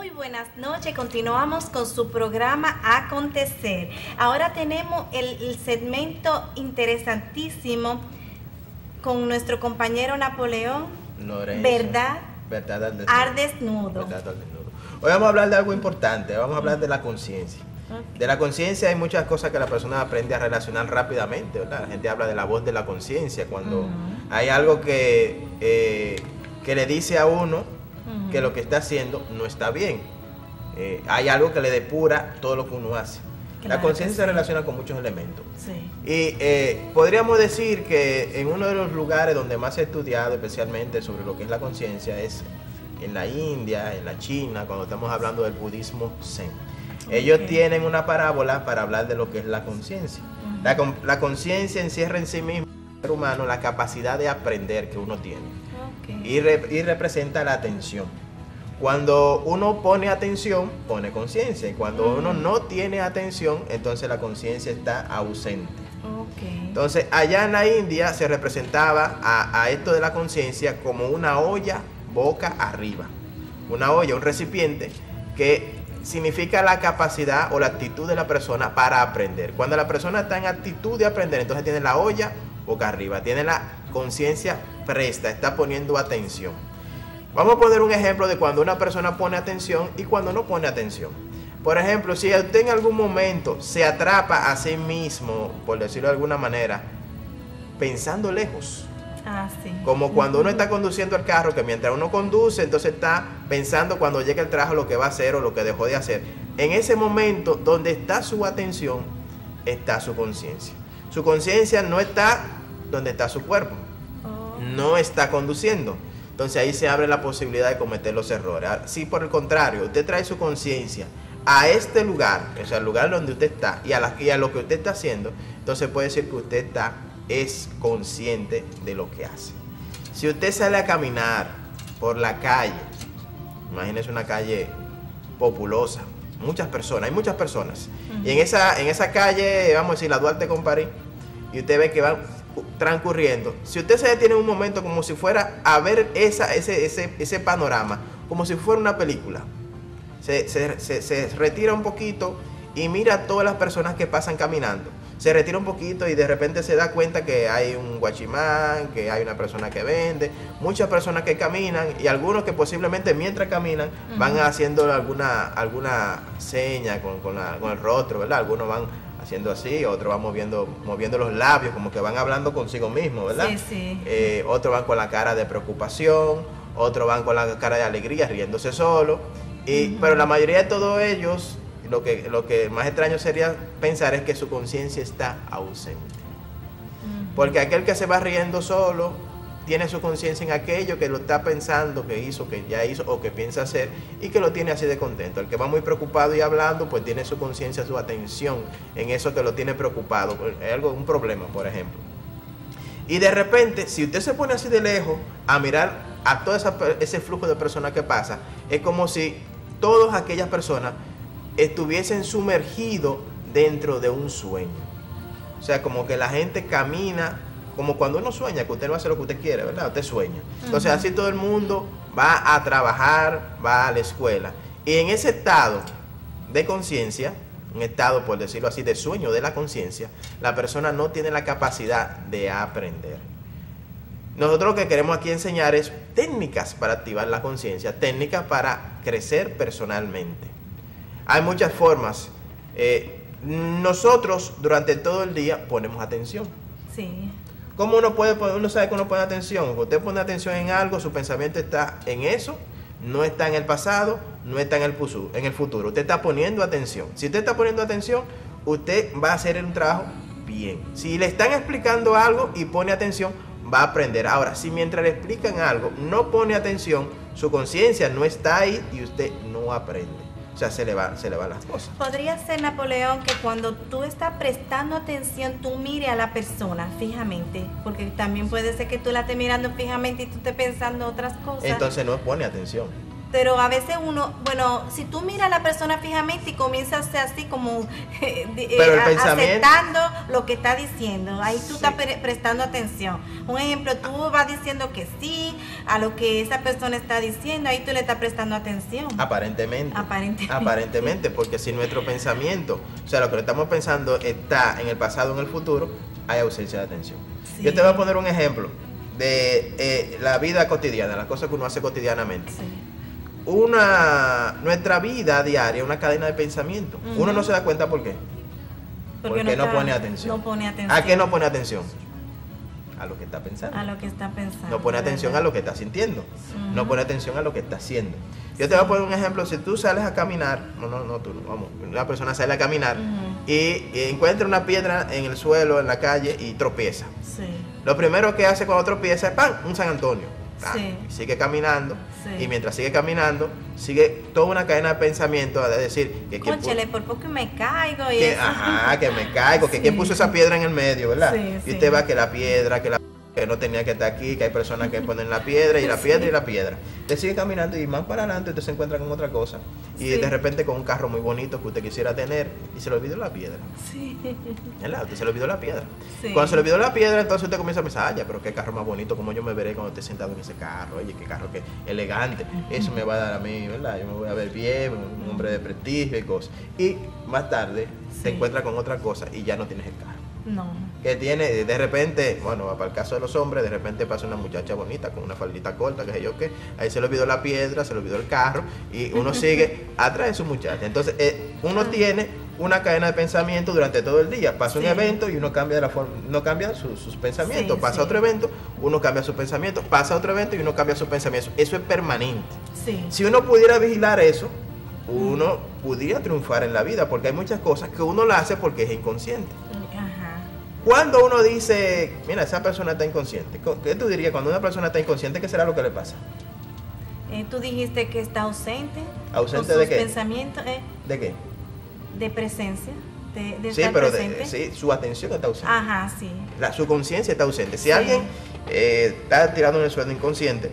Muy buenas noches, continuamos con su programa Acontecer. Ahora tenemos el segmento interesantísimo con nuestro compañero Napoleón. Lorenzo. Verdad al desnudo. Hoy vamos a hablar de algo importante, vamos a hablar de la conciencia. De la conciencia hay muchas cosas que la persona aprende a relacionar rápidamente, ¿verdad? La gente habla de la voz de la conciencia cuando hay algo que le dice a uno que lo que está haciendo no está bien. Hay algo que le depura todo lo que uno hace. Claro, la conciencia se relaciona con muchos elementos. Sí. Y podríamos decir que en uno de los lugares donde más se ha estudiado especialmente sobre lo que es la conciencia es en la India, en la China, cuando estamos hablando del budismo Zen. Ellos tienen una parábola para hablar de lo que es la conciencia. La conciencia encierra en sí mismo el ser humano la capacidad de aprender que uno tiene. Y representa la atención. Cuando uno pone atención, pone conciencia. Y cuando uno no tiene atención, entonces la conciencia está ausente. Entonces, allá en la India se representaba a esto de la conciencia como una olla boca arriba. Una olla, un recipiente que significa la capacidad o la actitud de la persona para aprender. Cuando la persona está en actitud de aprender, entonces tiene la olla boca arriba, tiene la conciencia presta, está poniendo atención. Vamos a poner un ejemplo de cuando una persona pone atención y cuando no pone atención. Por ejemplo, si usted en algún momento se atrapa a sí mismo, por decirlo de alguna manera, pensando lejos. Sí. Como cuando uno está conduciendo el carro, que mientras uno conduce, entonces está pensando cuando llegue el trabajo lo que va a hacer o lo que dejó de hacer. En ese momento, donde está su atención, está su conciencia. Su conciencia no está donde está su cuerpo. No está conduciendo. Entonces ahí se abre la posibilidad de cometer los errores. Si por el contrario, usted trae su conciencia a este lugar, o sea, al lugar donde usted está y a lo que usted está haciendo, entonces puede decir que usted es consciente de lo que hace. Si usted sale a caminar por la calle, imagínese una calle populosa, hay muchas personas, y en esa calle, vamos a decir, la Duarte con París, y usted ve que van transcurriendo. Si usted se detiene un momento como si fuera a ver ese panorama, como si fuera una película, se retira un poquito y mira a todas las personas que pasan caminando. Se retira un poquito y de repente se da cuenta que hay un guachimán, que hay una persona que vende, muchas personas que caminan y algunos que posiblemente mientras caminan van haciendo alguna seña con el rostro, ¿verdad? Algunos van haciendo así, otros van moviendo los labios, como que van hablando consigo mismo, ¿verdad? Sí. Otros van con la cara de preocupación, otros van con la cara de alegría, riéndose solo. Pero la mayoría de todos ellos, lo que más extraño sería pensar es que su conciencia está ausente. Porque aquel que se va riendo solo tiene su conciencia en aquello que lo está pensando, que hizo, que ya hizo o que piensa hacer y que lo tiene así de contento. El que va muy preocupado y hablando, pues tiene su conciencia, su atención en eso que lo tiene preocupado. Es un problema, por ejemplo. Y de repente, si usted se pone así de lejos a mirar a todo ese flujo de personas que pasa, es como si todas aquellas personas estuviesen sumergidos dentro de un sueño. O sea, como que la gente camina, como cuando uno sueña, que usted no hace lo que usted quiere, ¿verdad? Usted sueña. Entonces así todo el mundo va a trabajar, va a la escuela. Y en ese estado de conciencia, un estado, por decirlo así, de sueño de la conciencia, la persona no tiene la capacidad de aprender. Nosotros lo que queremos aquí enseñar es técnicas para activar la conciencia, técnicas para crecer personalmente. Hay muchas formas. Nosotros durante todo el día ponemos atención. Sí. ¿Cómo uno sabe que uno pone atención? Cuando usted pone atención en algo, su pensamiento está en eso, no está en el pasado, no está en el futuro. Usted está poniendo atención. Si usted está poniendo atención, usted va a hacer un trabajo bien. Si le están explicando algo y pone atención, va a aprender. Ahora, si mientras le explican algo no pone atención, su conciencia no está ahí y usted no aprende. O sea, se le van las cosas. Podría ser, Napoleón, que cuando tú estás prestando atención, tú mires a la persona fijamente, porque también puede ser que tú la estés mirando fijamente y tú estés pensando otras cosas. Entonces no pone atención. Pero a veces uno, bueno, si tú miras a la persona fijamente y comienzas a ser así como aceptando lo que está diciendo, ahí tú estás prestando atención. Un ejemplo, tú vas diciendo que sí a lo que esa persona está diciendo, ahí tú le estás prestando atención. Aparentemente, porque si nuestro pensamiento, o sea, lo que le estamos pensando está en el pasado o en el futuro, hay ausencia de atención. Sí. Yo te voy a poner un ejemplo de la vida cotidiana, las cosas que uno hace cotidianamente. Sí. Nuestra vida diaria es una cadena de pensamiento. Uno no se da cuenta por qué. Porque no pone atención. ¿A qué no pone atención? A lo que está pensando. No pone atención a lo que está sintiendo. No pone atención a lo que está haciendo. Yo te voy a poner un ejemplo. Si tú sales a caminar, una persona sale a caminar y encuentra una piedra en el suelo, en la calle y tropieza. Sí. Lo primero que hace cuando tropieza es ¡pam! Un San Antonio. Sí. Sigue caminando, sí. Y mientras sigue caminando, sigue toda una cadena de pensamiento de decir que cónchale, por poco me caigo y que, ajá, que me caigo, que sí. ¿Quién puso esa piedra en el medio, verdad? Sí, y usted va que la piedra, que no tenía que estar aquí, que hay personas que ponen la piedra y la piedra y la piedra. Usted sigue caminando y más para adelante usted se encuentra con otra cosa y de repente con un carro muy bonito que usted quisiera tener y se le olvidó la piedra. Sí. ¿Verdad? Usted se le olvidó la piedra. Sí. Cuando se le olvidó la piedra, entonces usted comienza a pensar, ya, pero qué carro más bonito, cómo yo me veré cuando esté sentado en ese carro, oye, qué carro que elegante, eso me va a dar a mí, ¿verdad? Yo me voy a ver bien, un hombre de prestigio y cosas. Y más tarde se encuentra con otra cosa y ya no tienes el carro. No. Que tiene, de repente, bueno, para el caso de los hombres, de repente pasa una muchacha bonita con una faldita corta, que sé yo qué, ahí se le olvidó la piedra, se le olvidó el carro y uno sigue atrás de su muchacha. Entonces, uno tiene una cadena de pensamiento durante todo el día. Pasa un evento y uno cambia de la forma, no cambia sus pensamientos. Pasa otro evento, uno cambia sus pensamientos. Pasa otro evento y uno cambia sus pensamientos. Eso es permanente. Sí. Si uno pudiera vigilar eso, uno pudiera triunfar en la vida, porque hay muchas cosas que uno las hace porque es inconsciente. Cuando uno dice, mira, esa persona está inconsciente, ¿qué tú dirías cuando una persona está inconsciente? ¿Qué será lo que le pasa? Tú dijiste que está ausente. ¿Ausente de qué? Pensamientos, ¿De qué? De presencia. De sí, pero sí, su atención está ausente. Ajá, sí. Su conciencia está ausente. Si alguien está tirado en el suelo inconsciente,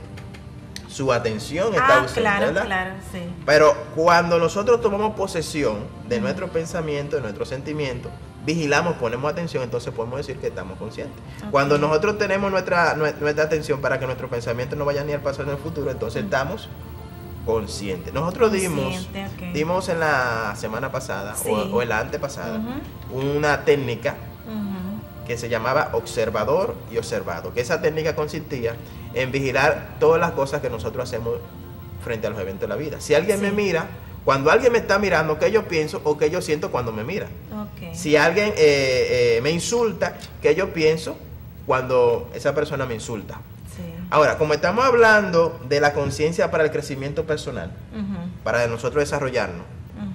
su atención está ausente, claro, ¿verdad? Claro, sí. Pero cuando nosotros tomamos posesión de nuestro pensamiento, de nuestro sentimiento, vigilamos, ponemos atención, entonces podemos decir que estamos conscientes. Okay. Cuando nosotros tenemos nuestra atención para que nuestro pensamiento no vaya ni al pasado ni al futuro, entonces estamos conscientes. Nosotros dimos en la semana pasada o en la antepasada una técnica que se llamaba observador y observado, que esa técnica consistía en vigilar todas las cosas que nosotros hacemos frente a los eventos de la vida. Si alguien me mira, cuando alguien me está mirando, ¿qué yo pienso o qué yo siento cuando me mira? Okay. Si alguien me insulta, ¿qué yo pienso cuando esa persona me insulta? Sí. Ahora, como estamos hablando de la conciencia para el crecimiento personal, para nosotros desarrollarnos,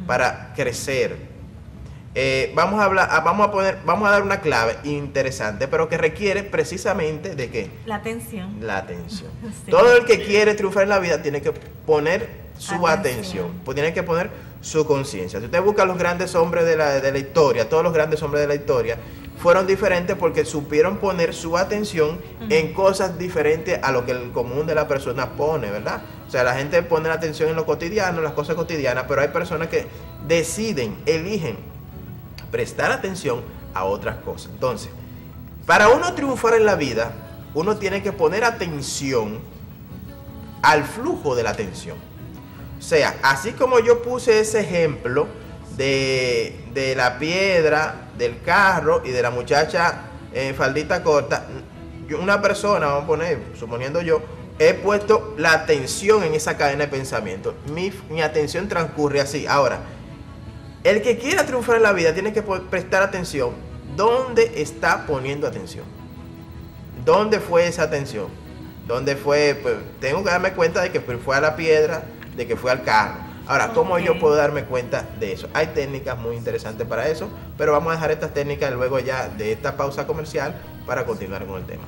para crecer, vamos a dar una clave interesante, pero que requiere precisamente ¿de qué? La atención. La atención. Sí. Todo el que quiere triunfar en la vida tiene que poner su atención, pues tiene que poner su conciencia. Si usted busca a los grandes hombres de la historia, todos los grandes hombres de la historia fueron diferentes porque supieron poner su atención en cosas diferentes a lo que el común de la persona pone, ¿verdad? O sea, la gente pone la atención en lo cotidiano, las cosas cotidianas, pero hay personas que deciden, eligen prestar atención a otras cosas. Entonces, para uno triunfar en la vida, uno tiene que poner atención al flujo de la atención. O sea, así como yo puse ese ejemplo de la piedra, del carro y de la muchacha faldita corta, una persona, vamos a poner, suponiendo yo, he puesto la atención en esa cadena de pensamiento. Mi atención transcurre así. Ahora, el que quiera triunfar en la vida tiene que prestar atención. ¿Dónde está poniendo atención? ¿Dónde fue esa atención? ¿Dónde fue? Pues tengo que darme cuenta de que fue a la piedra, de que fue al carro. Ahora, ¿cómo yo puedo darme cuenta de eso? Hay técnicas muy interesantes para eso, pero vamos a dejar estas técnicas luego ya de esta pausa comercial para continuar con el tema.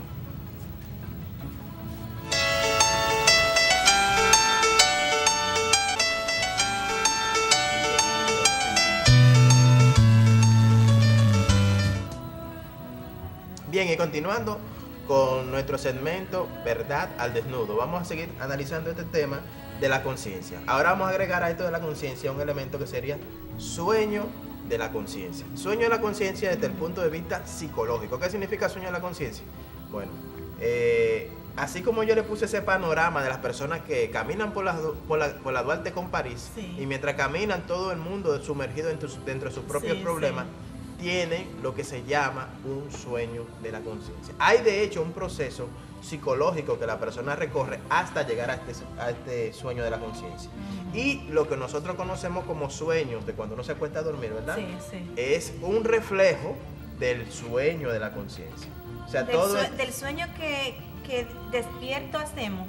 Bien, y continuando con nuestro segmento Verdad al Desnudo, vamos a seguir analizando este tema de la conciencia. Ahora vamos a agregar a esto de la conciencia un elemento que sería sueño de la conciencia. Sueño de la conciencia desde el punto de vista psicológico. ¿Qué significa sueño de la conciencia? Bueno, así como yo le puse ese panorama de las personas que caminan por la Duarte con París, sí, y mientras caminan todo el mundo sumergido dentro de sus propios problemas, tienen lo que se llama un sueño de la conciencia. Hay de hecho un proceso psicológico que la persona recorre hasta llegar a este sueño de la conciencia. Y lo que nosotros conocemos como sueños de cuando uno se acuesta a dormir, ¿verdad? Sí, sí. Es un reflejo del sueño de la conciencia. O sea, del sueño que despierto hacemos.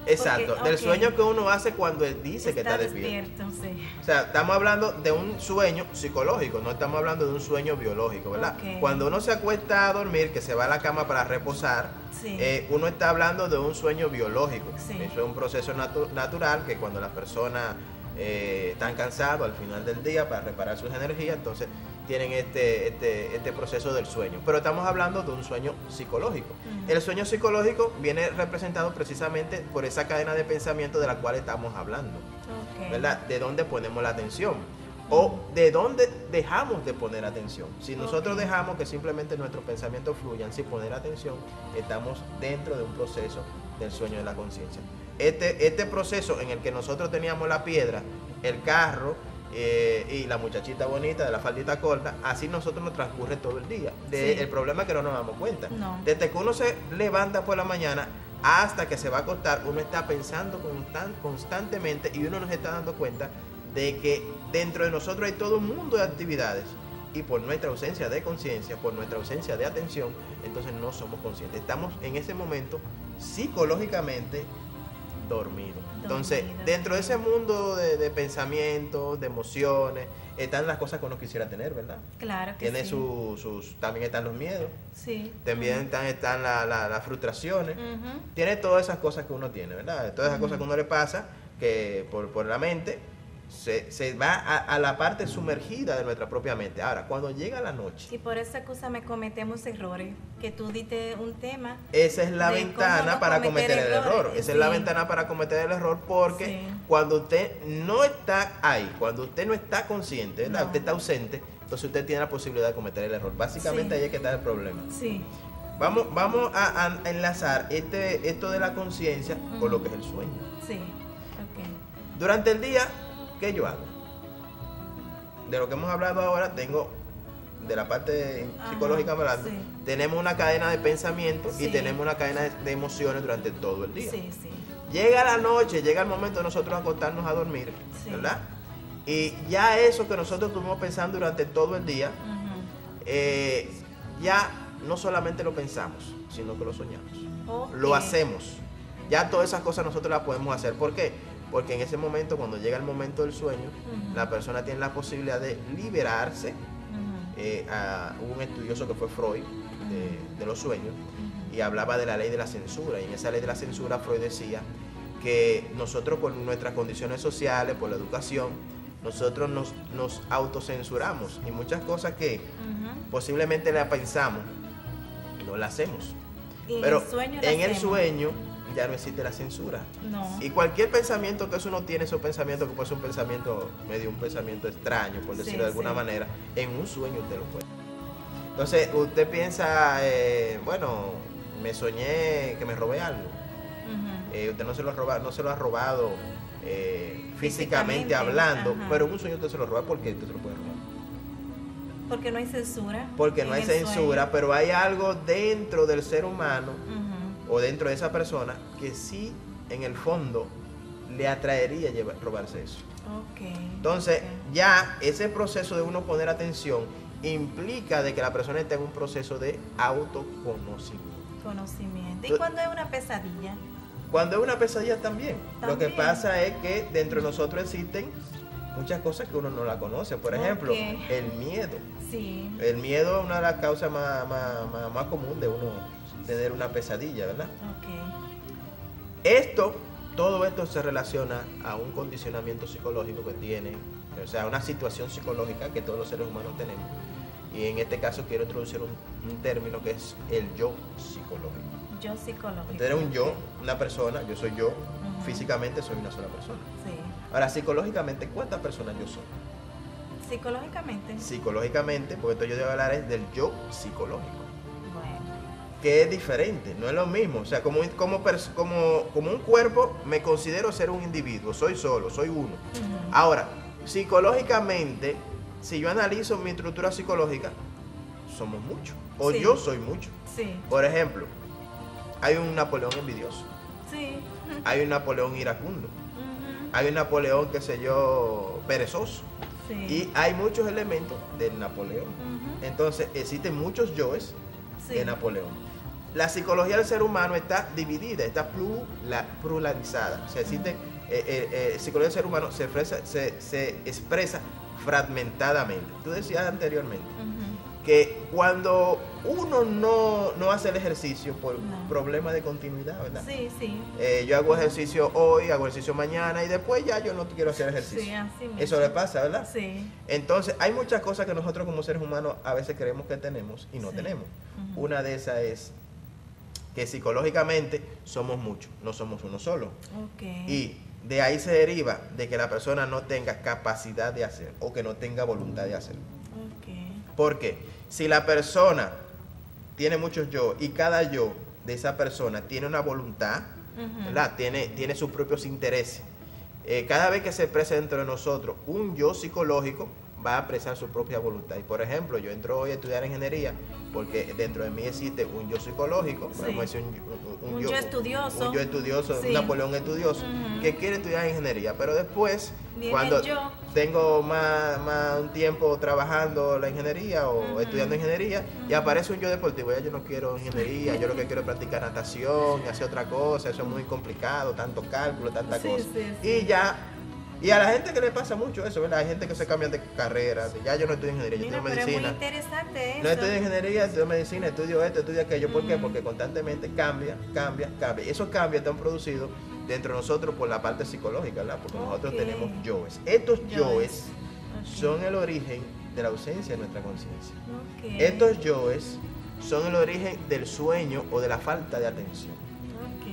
Exacto, porque, del sueño que uno hace cuando él dice que está despierto. Sí. O sea, estamos hablando de un sueño psicológico, no estamos hablando de un sueño biológico, ¿verdad? Okay. Cuando uno se acuesta a dormir, que se va a la cama para reposar, sí, uno está hablando de un sueño biológico. Sí. Eso es un proceso natural que cuando las personas están cansadas al final del día para reparar sus energías, entonces tienen este proceso del sueño. Pero estamos hablando de un sueño psicológico. El sueño psicológico viene representado precisamente por esa cadena de pensamiento de la cual estamos hablando, ¿verdad? De dónde ponemos la atención o de dónde dejamos de poner atención. Si nosotros dejamos que simplemente nuestros pensamientos fluyan sin poner atención, estamos dentro de un proceso del sueño de la conciencia. Este proceso en el que nosotros teníamos la piedra, el carro, y la muchachita bonita de la faldita corta, así nosotros nos transcurre todo el día. El problema es que no nos damos cuenta. No. Desde que uno se levanta por la mañana hasta que se va a acostar, uno está pensando constantemente y uno nos está dando cuenta de que dentro de nosotros hay todo un mundo de actividades y por nuestra ausencia de conciencia, por nuestra ausencia de atención, entonces no somos conscientes. Estamos en ese momento psicológicamente dormido. Entonces, dentro de ese mundo de pensamientos, de emociones, están las cosas que uno quisiera tener, ¿verdad? Claro que Tiene sí. También están los miedos. Sí. También están las frustraciones. Tiene todas esas cosas que uno tiene, ¿verdad? Todas esas cosas que uno le pasa, que por la mente se va a la parte sumergida de nuestra propia mente. Ahora, cuando llega la noche... Y por esa excusa me cometemos errores, que tú diste un tema. Esa es la ventana para cometer el error. Esa es la ventana para cometer el error porque cuando usted no está ahí, cuando usted no está consciente, ¿verdad? Usted está ausente, entonces usted tiene la posibilidad de cometer el error. Básicamente ahí es que está el problema. Sí. Vamos a enlazar esto de la conciencia con lo que es el sueño. Sí, ok. Durante el día, ¿qué yo hago? De lo que hemos hablado ahora, tengo de la parte psicológica hablando, tenemos una cadena de pensamientos y tenemos una cadena de emociones durante todo el día. Sí, sí. Llega la noche, llega el momento de nosotros acostarnos a dormir, ¿verdad? Y ya eso que nosotros estuvimos pensando durante todo el día, ya no solamente lo pensamos, sino que lo soñamos. Lo hacemos. Ya todas esas cosas nosotros las podemos hacer. ¿Por qué? Porque en ese momento, cuando llega el momento del sueño, la persona tiene la posibilidad de liberarse. Hubo un estudioso que fue Freud, de los sueños, y hablaba de la ley de la censura. Y en esa ley de la censura Freud decía que nosotros, por nuestras condiciones sociales, por la educación, nosotros nos autocensuramos. Y muchas cosas que posiblemente la pensamos, no la hacemos. Pero en el sueño ya no existe la censura. No. Y cualquier pensamiento que uno tiene, esos pensamientos que puede ser un pensamiento extraño, por decirlo de alguna manera, en un sueño usted lo puede. Entonces, usted piensa, bueno, me soñé que me robé algo. Usted no se lo ha robado físicamente hablando, pero en un sueño usted se lo roba porque usted se lo puede robar. Porque no hay censura. Porque no hay censura, pero hay algo dentro del ser humano o dentro de esa persona que sí, en el fondo, le atraería robarse eso. Entonces, ya ese proceso de uno poner atención implica de que la persona esté en un proceso de autoconocimiento. ¿Y cuando es una pesadilla? Cuando es una pesadilla también. Lo que pasa es que dentro de nosotros existen muchas cosas que uno no la conoce. Por ejemplo, el miedo. Sí. El miedo es una de las causas más común de uno tener una pesadilla, ¿verdad? Todo esto se relaciona a un condicionamiento psicológico que tiene, o sea, una situación psicológica que todos los seres humanos tenemos. Y en este caso quiero introducir un término que es el yo psicológico. Yo psicológico. Usted es un yo, una persona, yo soy yo, Físicamente soy una sola persona. Sí. Ahora, psicológicamente, ¿cuántas personas yo soy? Psicológicamente. Psicológicamente, porque entonces yo debo hablar es del yo psicológico, Bueno. que es diferente, no es lo mismo. O sea, como un cuerpo, me considero ser un individuo, soy solo, soy uno. Ahora, psicológicamente, si yo analizo mi estructura psicológica, somos muchos, o Sí. yo soy mucho. Sí. Por ejemplo, hay un Napoleón envidioso, Sí. hay un Napoleón iracundo, Ujú. hay un Napoleón, qué sé yo, perezoso, Sí. y hay muchos elementos del Napoleón. Ujú. Entonces, existen muchos yoes Sí. de Napoleón. La psicología del ser humano está dividida, está pluralizada. O sea, existe, psicología del ser humano se expresa fragmentadamente. Tú decías anteriormente Ujú. que cuando uno no hace el ejercicio por No. problemas de continuidad, ¿verdad? Sí, sí. Yo hago ejercicio hoy, hago ejercicio mañana y después ya yo no quiero hacer ejercicio. Sí, así mismo. Eso le pasa, ¿verdad? Sí. Entonces, hay muchas cosas que nosotros como seres humanos a veces creemos que tenemos y no Sí. tenemos. Ujú. Una de esas es que psicológicamente somos muchos, no somos uno solo. Ok. Y de ahí se deriva de que la persona no tenga capacidad de hacer o que no tenga voluntad de hacer. Ok. Porque si la persona tiene muchos yo y cada yo de esa persona tiene una voluntad, Ujú. ¿verdad? Tiene sus propios intereses. Cada vez que se expresa dentro de nosotros un yo psicológico, va a expresar su propia voluntad. Y por ejemplo, yo entro hoy a estudiar ingeniería porque dentro de mí existe un yo psicológico, Sí. podemos decir Un yo estudioso. un yo estudioso, Sí. un Napoleón estudioso, Ujú. que quiere estudiar ingeniería, pero después, Viene cuando el yo. tengo más un tiempo trabajando la ingeniería o Ujú. estudiando ingeniería, y Ujú. aparece un yo deportivo, ya yo no quiero ingeniería, yo lo que quiero es practicar natación y hacer otra cosa, eso es muy complicado, tanto cálculo, tanta Sí, cosa. sí, sí. Y a la gente que le pasa mucho eso, ¿verdad? Hay gente que se cambia de carrera, ya yo no estudio ingeniería, yo Mira, estudio pero es muy medicina. interesante eso. No estudio ingeniería, estudio medicina, estudio esto, estudio aquello. ¿Por qué? Ujú. Porque constantemente cambia. Y esos cambios están producidos dentro de nosotros por la parte psicológica, ¿verdad? Porque nosotros Ok. tenemos yoes. Estos yoes Ok. son el origen de la ausencia de nuestra conciencia. Ok. Estos yoes son el origen del sueño o de la falta de atención. Ok.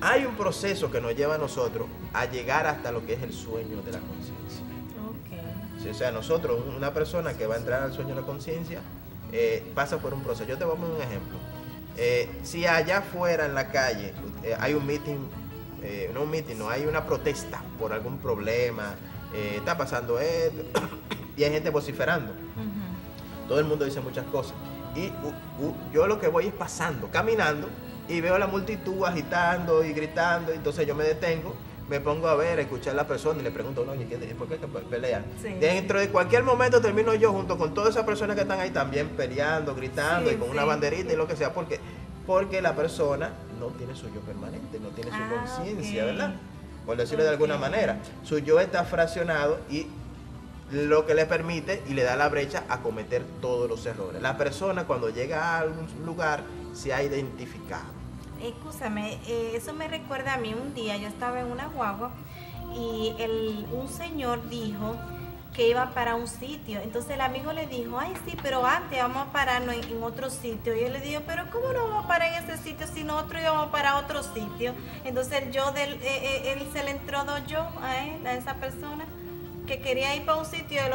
Hay un proceso que nos lleva a nosotros a llegar hasta lo que es el sueño de la conciencia. Ok. Sí, o sea, nosotros, una persona que va a entrar al sueño de la conciencia, pasa por un proceso. Yo te voy a poner un ejemplo. Si allá afuera en la calle hay un meeting, no, hay una protesta por algún problema, está pasando esto, y hay gente vociferando, Ujú. todo el mundo dice muchas cosas. Y yo lo que voy es pasando, caminando, y veo a la multitud agitando y gritando, entonces yo me detengo, me pongo a ver, a escuchar a la persona y le pregunto, oye, ¿por qué pelean? Sí. Dentro de cualquier momento termino yo junto con todas esas personas que están ahí también peleando, gritando Sí, y con sí, una banderita sí. y lo que sea, porque la persona no tiene su yo permanente, no tiene su conciencia, ok. ¿verdad? Por decirlo de alguna Ok. manera. Su yo está fraccionado y lo que le permite y le da la brecha a cometer todos los errores. La persona cuando llega a algún lugar se ha identificado. Escúchame, eso me recuerda a mí un día, yo estaba en una guagua y un señor dijo que iba para un sitio. Entonces el amigo le dijo, ay sí, pero antes vamos a pararnos en otro sitio. Y él le dijo, pero ¿cómo no vamos a parar en ese sitio si nosotros íbamos para otro sitio? Entonces él se le entró dos yo a esa persona que quería ir para un sitio, el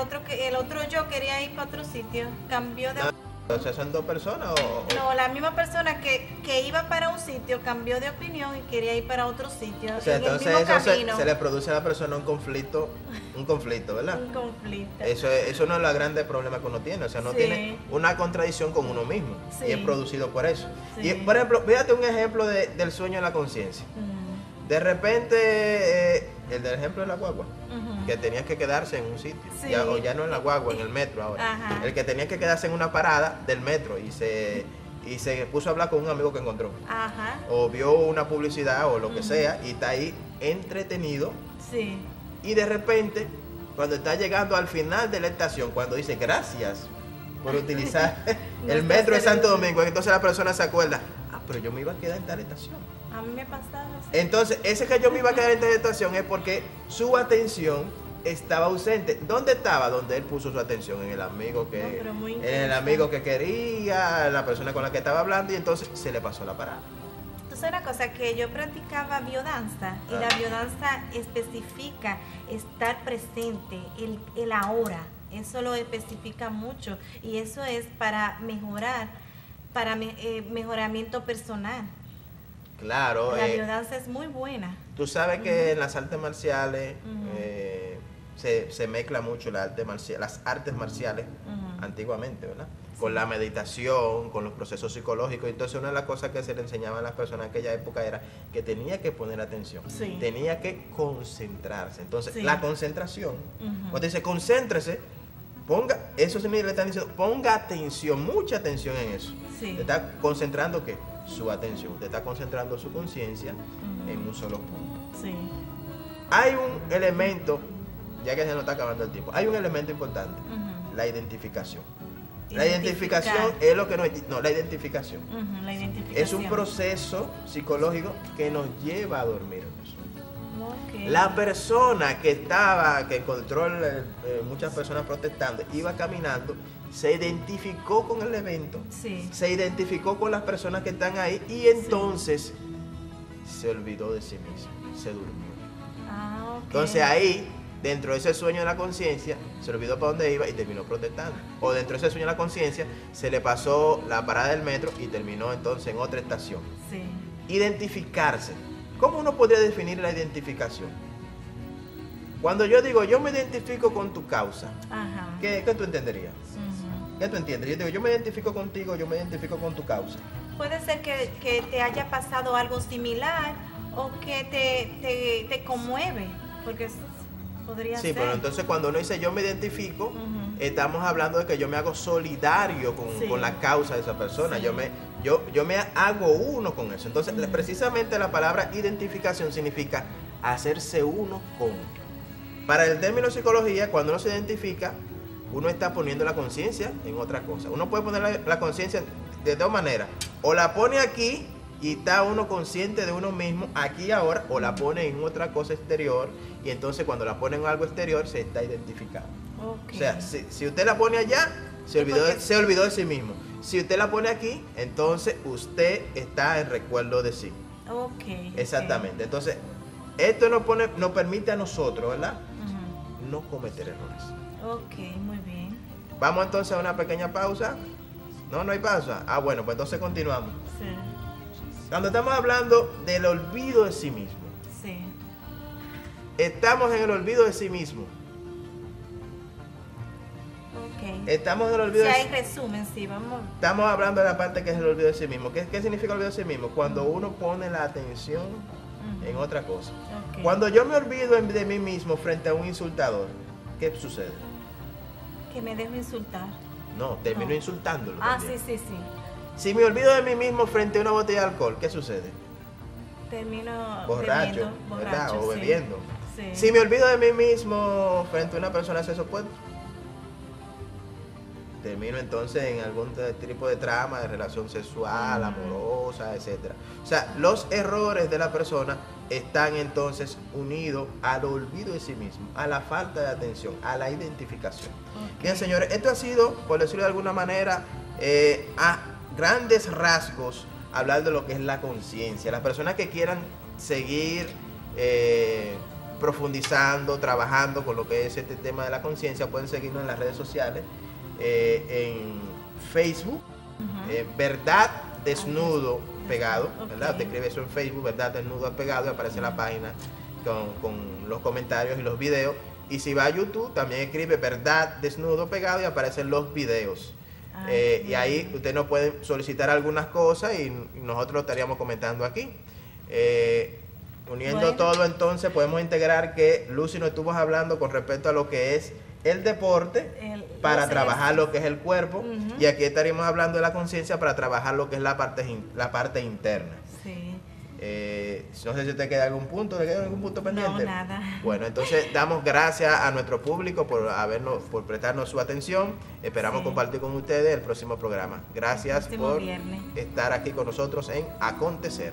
otro yo quería ir para otro sitio. Cambió de... O sea, ¿son dos personas o...? No, la misma persona que iba para un sitio cambió de opinión y quería ir para otro sitio. O sea, en el entonces mismo eso camino. se le produce a la persona un conflicto, ¿verdad? Un conflicto. Eso no es la grande problema que uno tiene, o sea, no Sí. tiene una contradicción con uno mismo Sí. y es producido por eso. Sí. Y por ejemplo, fíjate un ejemplo del sueño de la conciencia. Mm, De repente, el del ejemplo de la guagua, ujú. que tenías que quedarse en un sitio, Sí. o ya no en la guagua, en el metro ahora. Ajá. El que tenía que quedarse en una parada del metro y se puso a hablar con un amigo que encontró. Ajá, O vio una publicidad o lo que Ujú. sea y está ahí entretenido sí. y de repente cuando está llegando al final de la estación, cuando dice gracias por utilizar el Nuestro metro de Santo servicio. Domingo, entonces la persona se acuerda, pero yo me iba a quedar en tal estación. A mí me pasaba así. Entonces ese que yo me iba a quedar en tal estación es porque su atención estaba ausente. ¿Dónde estaba? Donde él puso su atención, en el amigo No, pero muy en el interesante. amigo que quería, la persona con la que estaba hablando y entonces se le pasó la parada. Tú Tú sabes una cosa, que yo practicaba biodanza y la biodanza especifica estar presente, el ahora. Eso lo especifica mucho y eso es para mejorar, para mejoramiento personal. Claro. La biodanza es muy buena. Tú sabes que en las artes marciales se mezcla mucho las artes marciales antiguamente, ¿verdad? Con la meditación, con los procesos psicológicos. Entonces una de las cosas que se le enseñaba a las personas en aquella época era que tenía que poner atención, tenía que concentrarse. Entonces la concentración, cuando dice concéntrese, eso significa que le están diciendo, ponga atención, mucha atención en eso. Te está concentrando ¿qué? Su atención, te está concentrando su conciencia en un solo punto. Hay un elemento, ya que se nos está acabando el tiempo, hay un elemento importante, la identificación. La identificación es lo que la identificación. La identificación es un proceso psicológico que nos lleva a dormir. La persona que encontró muchas personas protestando, iba caminando, se identificó con el evento, se identificó con las personas que están ahí y entonces se olvidó de sí mismo, se durmió. Entonces ahí, dentro de ese sueño de la conciencia, se olvidó para dónde iba y terminó protestando. O dentro de ese sueño de la conciencia, se le pasó la parada del metro y terminó entonces en otra estación. Identificarse. ¿Cómo uno podría definir la identificación? Cuando yo digo, yo me identifico con tu causa, ¿qué tú entenderías? ¿Qué tú entiendes? Yo digo, yo me identifico contigo, yo me identifico con tu causa. Puede ser que te haya pasado algo similar o que te conmueve, porque eso podría ser. Sí, pero entonces cuando uno dice yo me identifico, estamos hablando de que yo me hago solidario con la causa de esa persona. Yo me hago uno con eso. Entonces, precisamente la palabra identificación significa hacerse uno con. Para el término psicología, cuando uno se identifica, uno está poniendo la conciencia en otra cosa. Uno puede poner la conciencia de dos maneras. O la pone aquí y está uno consciente de uno mismo aquí y ahora, o la pone en otra cosa exterior y entonces cuando la pone en algo exterior se está identificando. O sea, si usted la pone allá, se olvidó de sí mismo. Si usted la pone aquí, entonces usted está en recuerdo de sí. Exactamente. Entonces, esto nos permite a nosotros, ¿verdad? No cometer errores. Muy bien. Vamos entonces a una pequeña pausa. No hay pausa. Bueno, pues entonces continuamos. Cuando estamos hablando del olvido de sí mismo. Estamos en el olvido de sí mismo. Estamos en el olvido hay resumen, vamos. Estamos hablando de la parte que es el olvido de sí mismo. ¿Qué significa el olvido de sí mismo? Cuando uno pone la atención en otra cosa. Cuando yo me olvido de mí mismo frente a un insultador, ¿qué sucede? Que me dejo insultar. No, termino insultándolo. Sí. Si me olvido de mí mismo frente a una botella de alcohol, ¿qué sucede? Termino borracho, ¿verdad? O bebiendo. Si me olvido de mí mismo frente a una persona de sexo opuesto, termino entonces en algún tipo de trama de relación sexual, amorosa, etc. O sea, los errores de la persona están entonces unidos al olvido de sí mismo, a la falta de atención, a la identificación. Bien, señores, esto ha sido, por decirlo de alguna manera, a grandes rasgos, hablar de lo que es la conciencia. Las personas que quieran seguir profundizando, trabajando con lo que es este tema de la conciencia, pueden seguirnos en las redes sociales. En Facebook, Verdad Desnudo Pegado, ¿verdad? Te escribe eso en Facebook, Verdad Desnudo Pegado, y aparece la página con los comentarios y los videos. Y si va a YouTube, también escribe Verdad Desnudo Pegado y aparecen los videos. Y ahí usted nos puede solicitar algunas cosas y nosotros lo estaríamos comentando aquí. Uniendo todo, entonces podemos integrar que Lucy nos estuvo hablando con respecto a lo que es el deporte para trabajar lo que es el cuerpo, y aquí estaríamos hablando de la conciencia para trabajar lo que es la parte interna. No sé si te queda algún punto, ¿te queda algún punto pendiente? No, nada. Bueno, entonces damos gracias a nuestro público por prestarnos su atención. Esperamos compartir con ustedes el próximo programa. Gracias por estar aquí con nosotros en Acontecer.